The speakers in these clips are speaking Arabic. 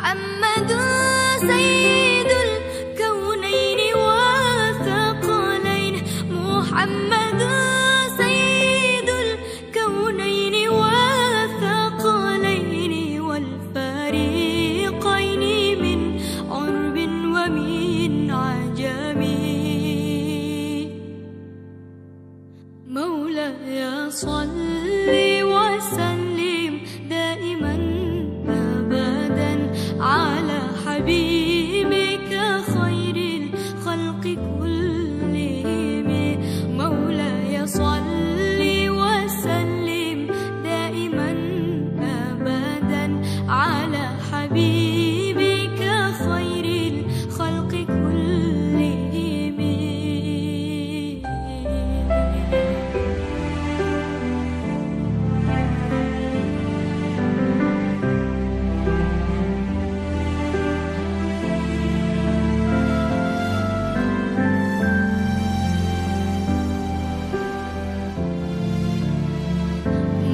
محمد سيد الكونين والثقلين، محمد سيد الكونين والثقلين والفريقين من عرب ومن عجم. مولاي صل وسلم دائما أبدا على حبيبك خير الخلق كلهم. مولاي صل وسلم دائما أبدا على حبيبك خير الخلق كلهم.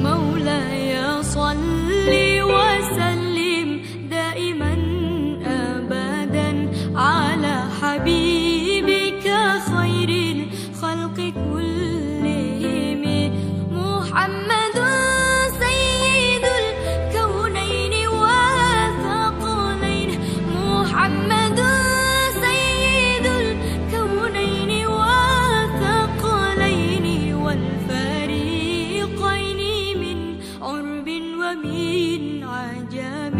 مولاي صل وسلم دائما أبدا على حبيبك خير الخلق كلهم. محمد سيد الكونين والثقلين، محمد سيد الكونين والثقلين والفريقين من عرب ومن عجم.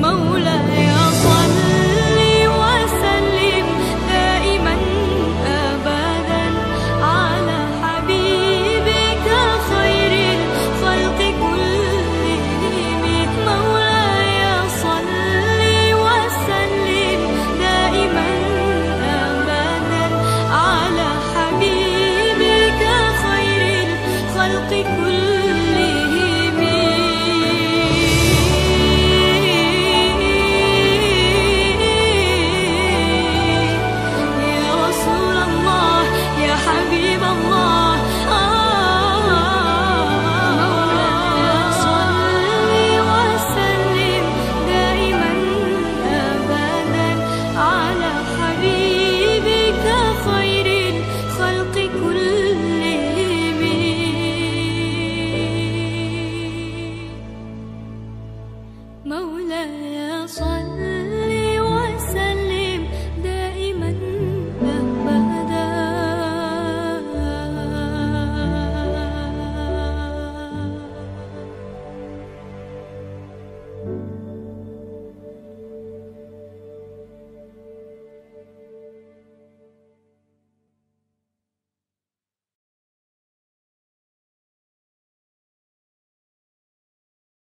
مولاي صل وسلم دائما أبدا على حبيبك خير الخلق كلهم. مولاي صل وسلم دائما أبدا على حبيبك خير الخلق كلهم.